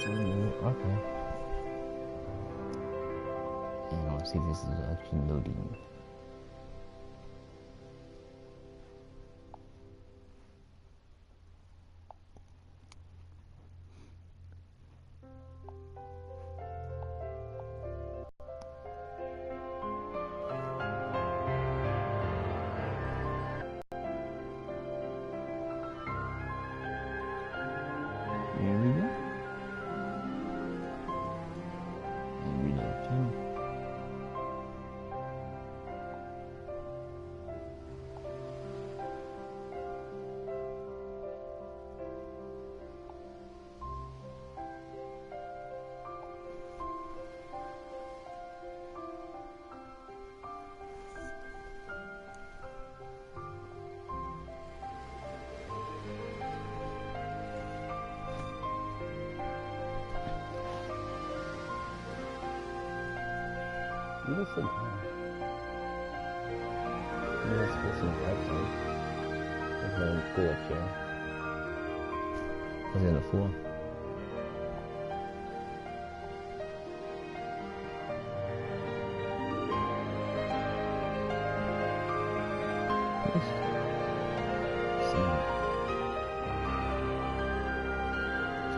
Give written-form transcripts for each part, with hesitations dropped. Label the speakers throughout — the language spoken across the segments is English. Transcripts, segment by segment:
Speaker 1: Okay. And I'll see if this is actually loading. Here we go. And reload channel. You just sit down. You just get some outside. There's no pull up chair. What's in the floor?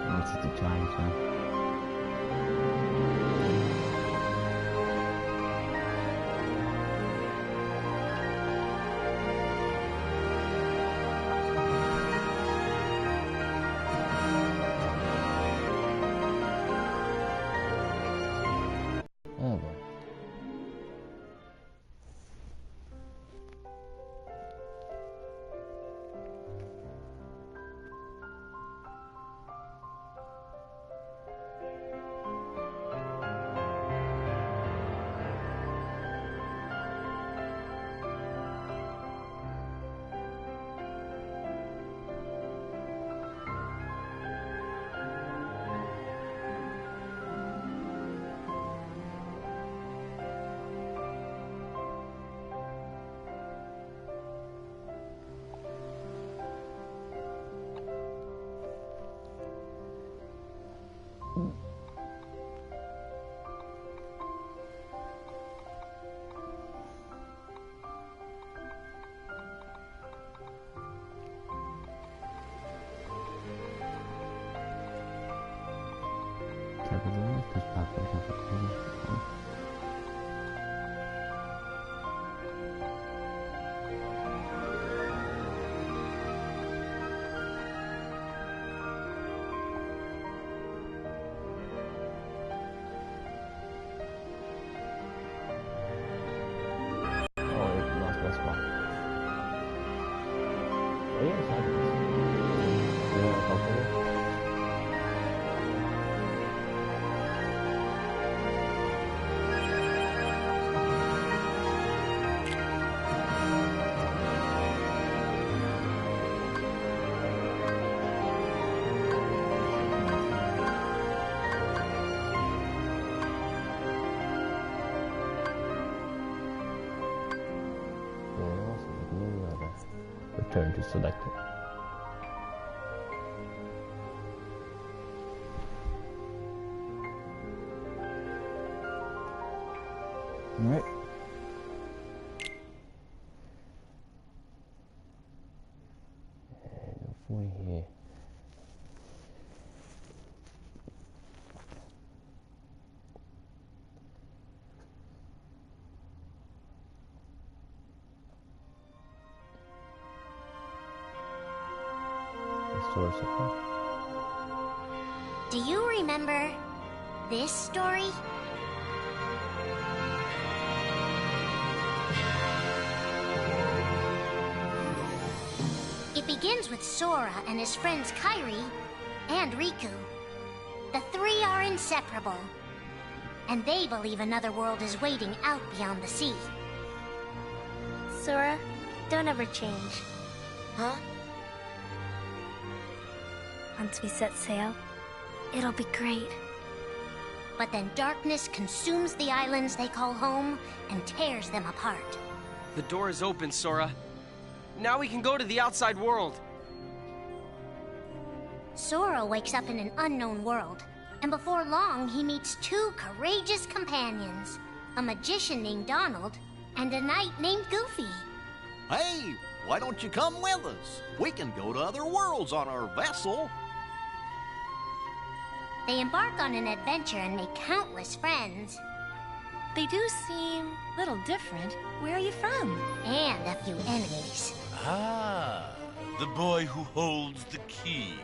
Speaker 1: What's it to try, so? Oh boy. Return to selected. All right. And before here.
Speaker 2: Do you remember this story? It begins with Sora and his friends Kairi and Riku. The three are inseparable, and they believe another world is waiting out beyond the sea.
Speaker 3: Sora, don't ever change.
Speaker 2: Huh?
Speaker 3: Once we set sail, it'll be great.
Speaker 2: But then darkness consumes the islands they call home and tears them apart.
Speaker 4: The door is open, Sora. Now we can go to the outside world.
Speaker 2: Sora wakes up in an unknown world, And before long, he meets two courageous companions. A magician named Donald, and a knight named Goofy.
Speaker 5: Hey, why don't you come with us? We can go to other worlds on our vessel.
Speaker 2: They embark on an adventure and make countless friends.
Speaker 3: They do seem a little different. Where are you from?
Speaker 2: And a few enemies.
Speaker 6: Ah, the boy who holds the key.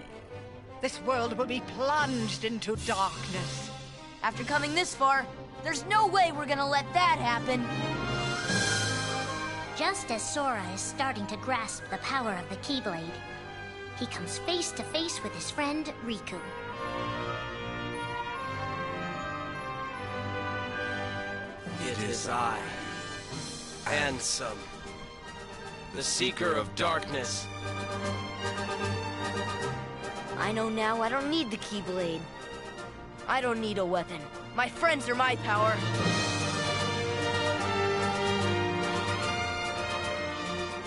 Speaker 7: This world will be plunged into darkness.
Speaker 8: After coming this far, there's no way we're gonna let that happen.
Speaker 2: Just as Sora is starting to grasp the power of the Keyblade, he comes face to face with his friend, Riku.
Speaker 4: It is I, Ansem, the Seeker of Darkness.
Speaker 8: I know now I don't need the Keyblade. I don't need a weapon. My friends are my power.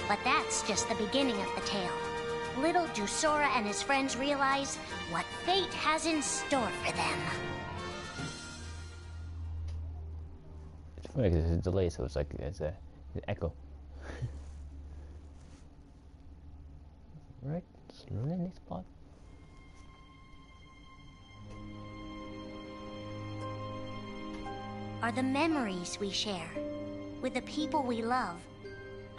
Speaker 2: But that's just the beginning of the tale. Little do Sora and his friends realize what fate has in store for them.
Speaker 1: It's funny because there's a delay, so it's like it's an echo. Right? It's really next spot.
Speaker 2: Are the memories we share with the people we love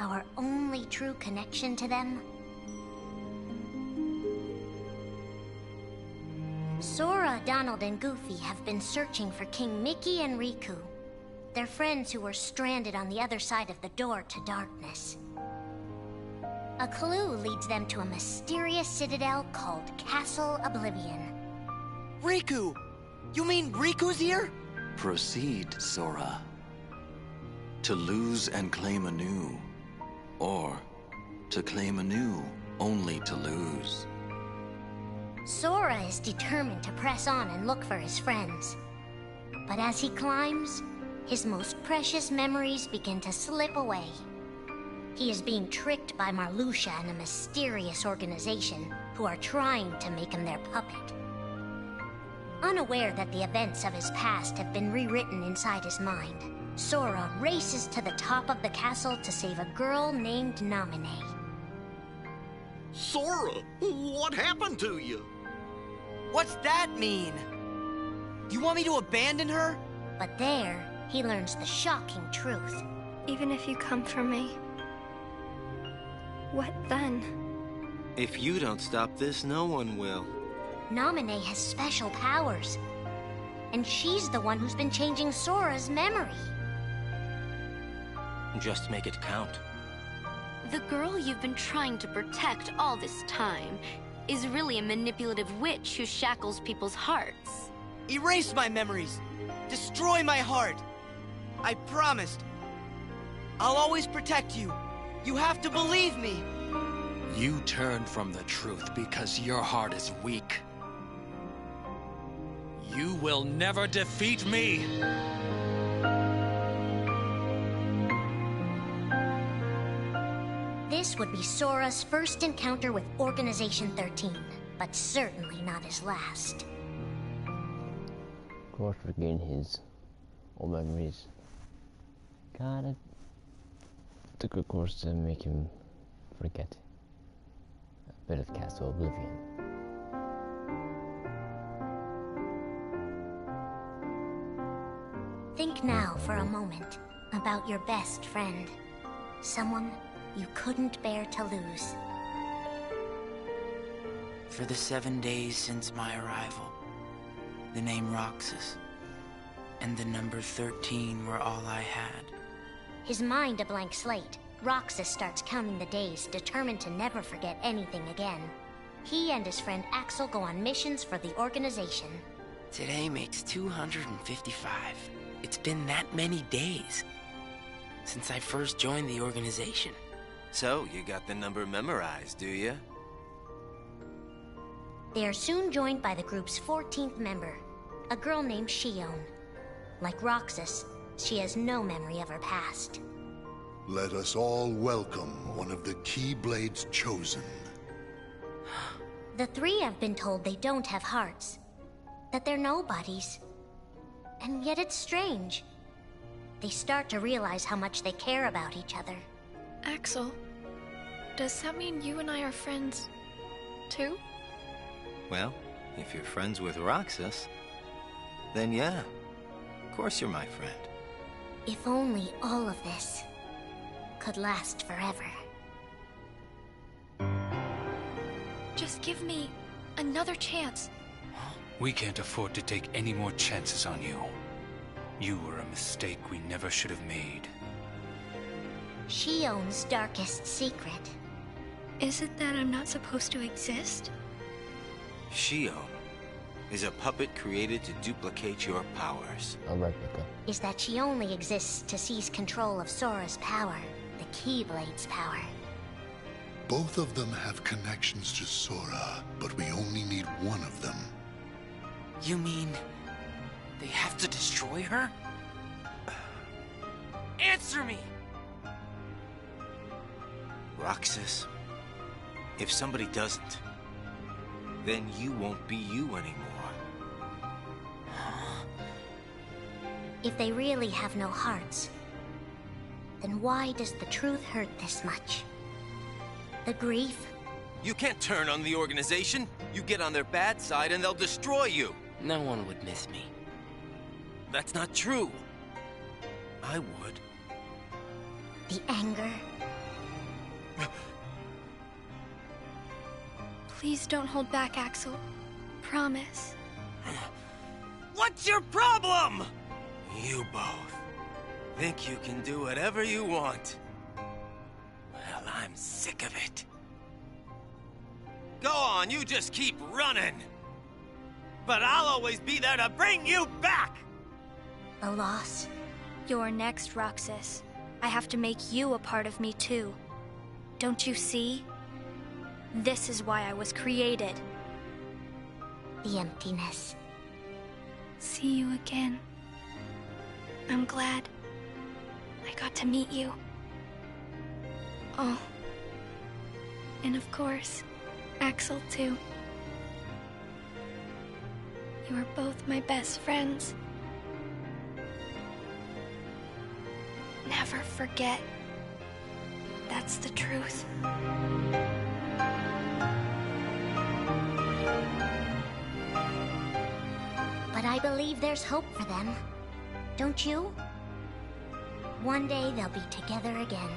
Speaker 2: our only true connection to them? Sora, Donald, and Goofy have been searching for King Mickey and Riku, their friends who were stranded on the other side of the door to darkness. A clue leads them to a mysterious citadel called Castle Oblivion.
Speaker 4: Riku! You mean Riku's here?
Speaker 9: Proceed, Sora. To lose and claim anew, or to claim anew only to lose.
Speaker 2: Sora is determined to press on and look for his friends. But as he climbs, his most precious memories begin to slip away. He is being tricked by Marluxia and a mysterious organization who are trying to make him their puppet. Unaware that the events of his past have been rewritten inside his mind, Sora races to the top of the castle to save a girl named Naminé.
Speaker 5: Sora, what happened to you?
Speaker 4: What's that mean? You want me to abandon her?
Speaker 2: But there, he learns the shocking truth.
Speaker 3: Even if you come for me, what then?
Speaker 10: If you don't stop this, no one will.
Speaker 2: Naminé has special powers, and she's the one who's been changing Sora's memory.
Speaker 10: Just make it count.
Speaker 11: The girl you've been trying to protect all this time is really a manipulative witch who shackles people's hearts.
Speaker 4: Erase my memories. Destroy my heart. I promised. I'll always protect you. You have to believe me.
Speaker 9: You turn from the truth because your heart is weak.
Speaker 6: You will never defeat me!
Speaker 2: This would be Sora's first encounter with Organization 13, but certainly not his last.
Speaker 1: Of course, regain his old memories. Got it. Took a course to make him forget a bit of Castle Oblivion.
Speaker 2: Think now for a moment about your best friend. Someone you couldn't bear to lose.
Speaker 12: For the 7 days since my arrival, the name Roxas and the number 13 were all I had.
Speaker 2: His mind a blank slate, Roxas starts counting the days, determined to never forget anything again. He and his friend Axel go on missions for the organization.
Speaker 12: Today makes 255. It's been that many days since I first joined the organization.
Speaker 10: So, you got the number memorized, do you?
Speaker 2: They are soon joined by the group's 14th member, a girl named Shion. Like Roxas, she has no memory of her past.
Speaker 13: Let us all welcome one of the Keyblade's chosen.
Speaker 2: The three have been told they don't have hearts, that they're nobodies. And yet it's strange. They start to realize how much they care about each other.
Speaker 14: Axel, does that mean you and I are friends, too?
Speaker 10: Well, if you're friends with Roxas, then yeah, of course you're my friend.
Speaker 2: If only all of this could last forever.
Speaker 14: Just give me another chance.
Speaker 9: We can't afford to take any more chances on you. You were a mistake we never should have made.
Speaker 2: Shion's darkest secret.
Speaker 14: Is it that I'm not supposed to exist?
Speaker 10: Shion is a puppet created to duplicate your powers.
Speaker 1: A replica.
Speaker 2: Is that she only exists to seize control of Sora's power, the Keyblade's power.
Speaker 13: Both of them have connections to Sora, but we only need one of them.
Speaker 12: You mean they have to destroy her? Answer me!
Speaker 10: Roxas, if somebody doesn't, then you won't be you anymore.
Speaker 2: If they really have no hearts, then why does the truth hurt this much? The grief?
Speaker 10: You can't turn on the organization. You get on their bad side and they'll destroy you.
Speaker 12: No one would miss me.
Speaker 10: That's not true. I would.
Speaker 2: The anger?
Speaker 14: Please don't hold back, Axel. Promise.
Speaker 10: What's your problem? You both think you can do whatever you want. Well, I'm sick of it. Go on, you just keep running. But I'll always be there to bring you back!
Speaker 2: The loss?
Speaker 14: You're next, Roxas. I have to make you a part of me, too. Don't you see? This is why I was created.
Speaker 2: The emptiness.
Speaker 14: See you again. I'm glad I got to meet you. Oh. And of course, Axel, too. You are both my best friends. Never forget. That's the truth.
Speaker 2: But I believe there's hope for them. Don't you? One day they'll be together again.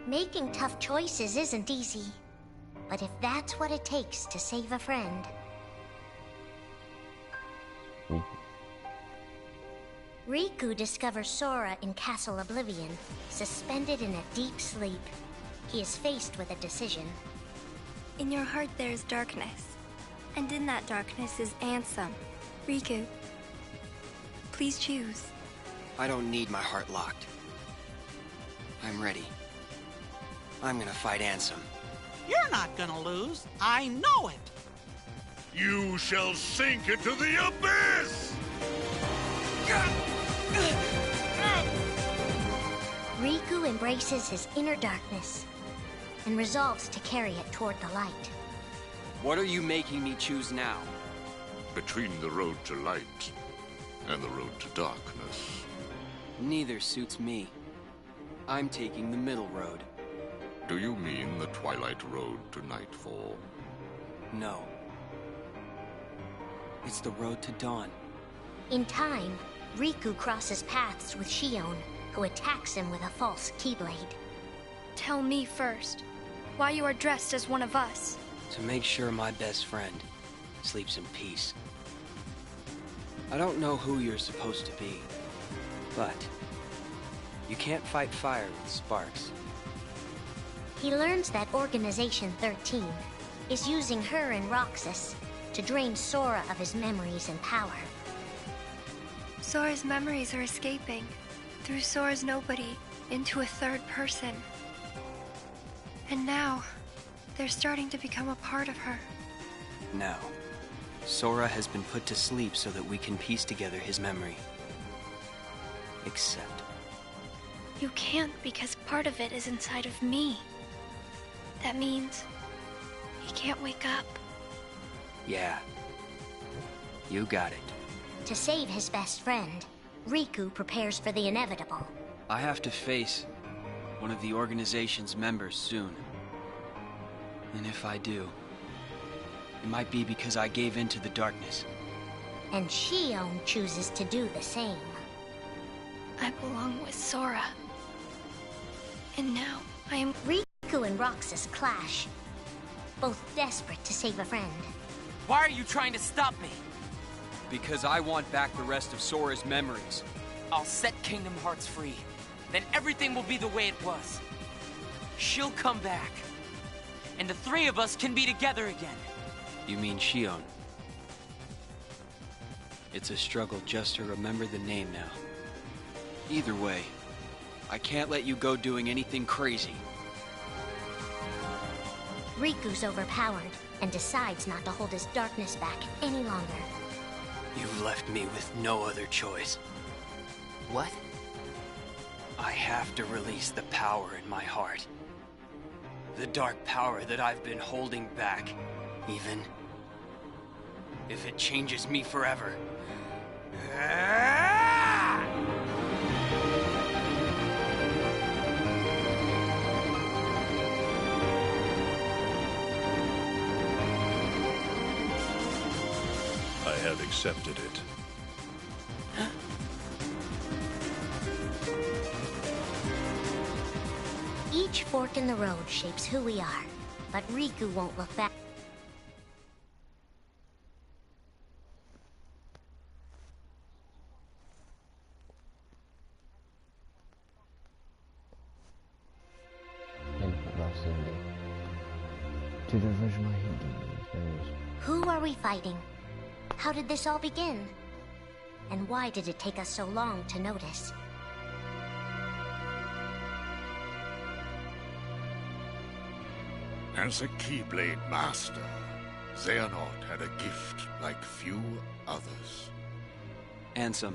Speaker 2: Making tough choices isn't easy. But if that's what it takes to save a friend... Riku discovers Sora in Castle Oblivion, suspended in a deep sleep. He is faced with a decision.
Speaker 14: In your heart there is darkness. And in that darkness is Ansem. Riku, please choose.
Speaker 12: I don't need my heart locked. I'm ready. I'm gonna fight Ansem.
Speaker 7: You're not gonna lose. I know it.
Speaker 13: You shall sink into the abyss!
Speaker 2: Riku embraces his inner darkness and resolves to carry it toward the light.
Speaker 12: What are you making me choose now?
Speaker 15: Between the road to light and the road to darkness.
Speaker 12: Neither suits me. I'm taking the middle road.
Speaker 15: Do you mean the twilight road to nightfall?
Speaker 12: No. It's the road to dawn.
Speaker 2: In time, Riku crosses paths with Shion, who attacks him with a false Keyblade.
Speaker 14: Tell me first, why you are dressed as one of us.
Speaker 12: To make sure my best friend sleeps in peace. I don't know who you're supposed to be, but you can't fight fire with sparks.
Speaker 2: He learns that Organization 13 is using her and Roxas to drain Sora of his memories and power.
Speaker 14: Sora's memories are escaping through Sora's nobody into a third person. And now, They're starting to become a part of her.
Speaker 12: No. Sora has been put to sleep so that we can piece together his memory. Except...
Speaker 14: You can't because part of it is inside of me. That means he can't wake up.
Speaker 12: Yeah. You got it.
Speaker 2: To save his best friend, Riku prepares for the inevitable.
Speaker 12: I have to face one of the organization's members soon. And if I do, it might be because I gave in to the darkness.
Speaker 2: And Shion chooses to do the same.
Speaker 14: I belong with Sora. And now, I am...
Speaker 2: Riku and Roxas clash, both desperate to save a friend.
Speaker 4: Why are you trying to stop me?
Speaker 12: Because I want back the rest of Sora's memories.
Speaker 4: I'll set Kingdom Hearts free. Then everything will be the way it was. She'll come back. And the three of us can be together again.
Speaker 12: You mean Shion? It's a struggle just to remember the name now. Either way, I can't let you go doing anything crazy.
Speaker 2: Riku's overpowered and decides not to hold his darkness back any longer.
Speaker 12: You left me with no other choice.
Speaker 4: What?
Speaker 12: I have to release the power in my heart. The dark power that I've been holding back, even if it changes me forever.
Speaker 15: I have accepted it.
Speaker 2: Each fork in the road shapes who we are, but Riku won't look back.
Speaker 1: To diverge my memories.
Speaker 2: Who are we fighting? How did this all begin? And why did it take us so long to notice?
Speaker 15: As a Keyblade master, Xehanort had a gift like few others.
Speaker 12: Ansem.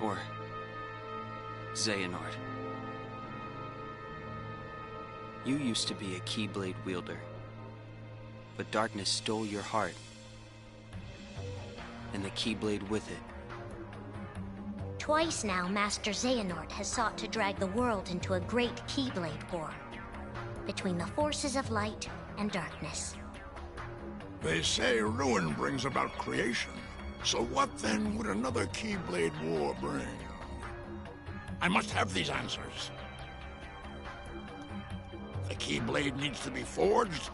Speaker 12: Or... Xehanort. You used to be a Keyblade wielder. But darkness stole your heart. And the Keyblade with it.
Speaker 2: Twice now, Master Xehanort has sought to drag the world into a great Keyblade war. Between the forces of light and darkness.
Speaker 16: They say ruin brings about creation. So what then would another Keyblade war bring? I must have these answers. The Keyblade needs to be forged,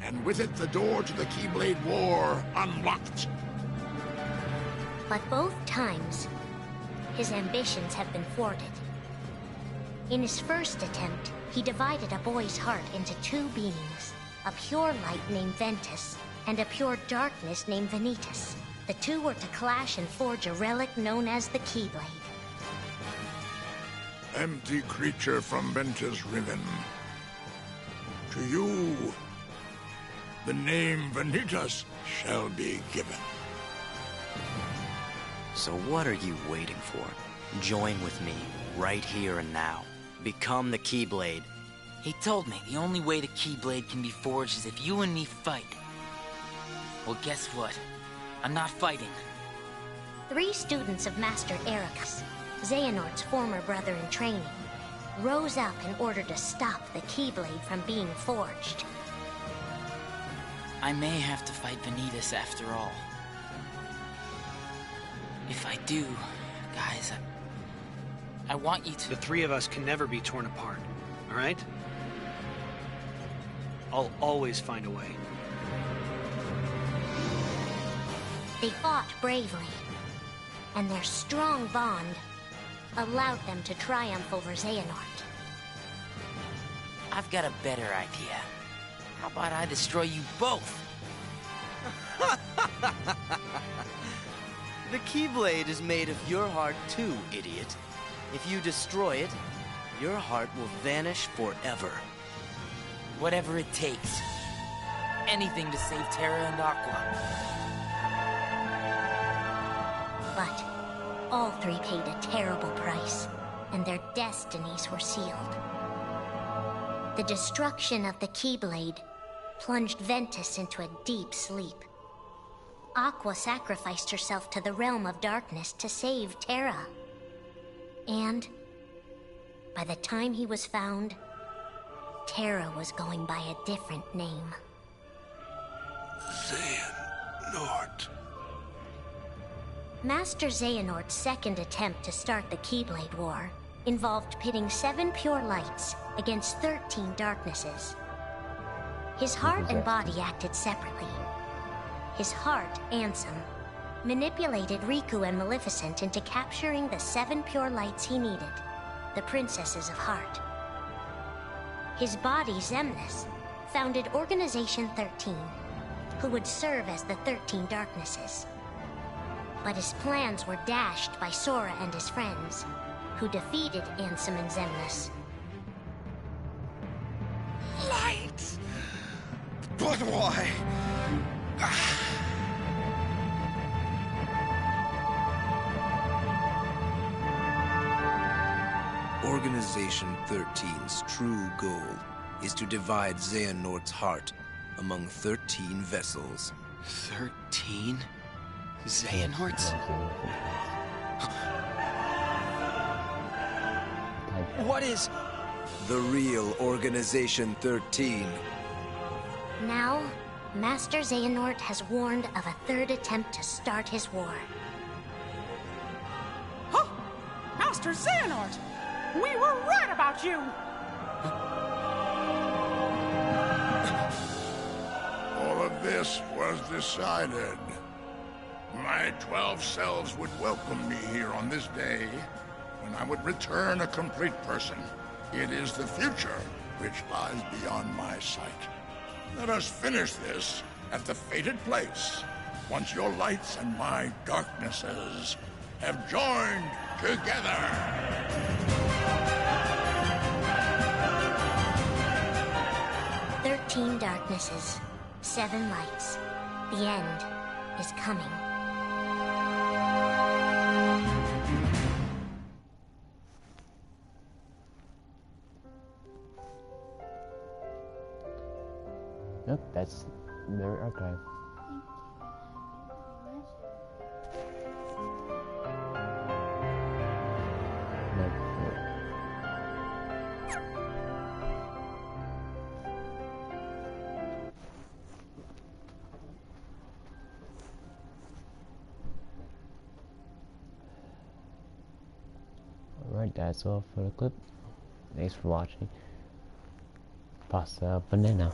Speaker 16: and with it the door to the Keyblade war unlocked.
Speaker 2: But both times, his ambitions have been thwarted. In his first attempt, he divided a boy's heart into two beings, a pure light named Ventus, and a pure darkness named Vanitas. The two were to clash and forge a relic known as the Keyblade.
Speaker 16: Empty creature from Ventus Riven. To you, the name Vanitas shall be given.
Speaker 17: So what are you waiting for? Join with me, right here and now. Become the Keyblade.
Speaker 4: He told me the only way the Keyblade can be forged is if you and me fight. Well, guess what? I'm not fighting.
Speaker 2: 3 students of Master Ericus, Xehanort's former brother in training, rose up in order to stop the Keyblade from being forged.
Speaker 4: I may have to fight Vanitas after all. If I do, guys, I want you to...
Speaker 18: The 3 of us can never be torn apart, all right? I'll always find a way.
Speaker 2: They fought bravely, and their strong bond allowed them to triumph over Xehanort.
Speaker 4: I've got a better idea. How about I destroy you both?
Speaker 19: The Keyblade is made of your heart too, idiot. If you destroy it, your heart will vanish forever.
Speaker 4: Whatever it takes. Anything to save Terra and Aqua.
Speaker 2: But all three paid a terrible price, and their destinies were sealed. The destruction of the Keyblade plunged Ventus into a deep sleep. Aqua sacrificed herself to the realm of darkness to save Terra. And by the time he was found, Terra was going by a different name.
Speaker 15: Xehanort.
Speaker 2: Master Xehanort's second attempt to start the Keyblade War involved pitting 7 pure lights against 13 darknesses. His heart and body acted separately. His heart, Ansem, manipulated Riku and Maleficent into capturing the 7 pure lights he needed, the Princesses of Heart. His body, Xemnas, founded Organization 13, who would serve as the 13 Darknesses. But his plans were dashed by Sora and his friends, who defeated Ansem and Xemnas.
Speaker 10: Light! But why?
Speaker 20: Organization 13's true goal is to divide Xehanort's heart among 13 vessels.
Speaker 12: 13? Xehanorts? What is...
Speaker 20: The real Organization 13.
Speaker 2: Now, Master Xehanort has warned of a third attempt to start his war.
Speaker 21: Huh! Master Xehanort! We were right about you!
Speaker 16: All of this was decided. My 12 selves would welcome me here on this day, when I would return a complete person. It is the future which lies beyond my sight. Let us finish this at the fated place, once your lights and my darknesses have joined together.
Speaker 2: 13 darknesses, 7 lights. The end is coming.
Speaker 1: Nope, that's their archive. Alright, that's all for the clip. Thanks for watching. Pasta banana.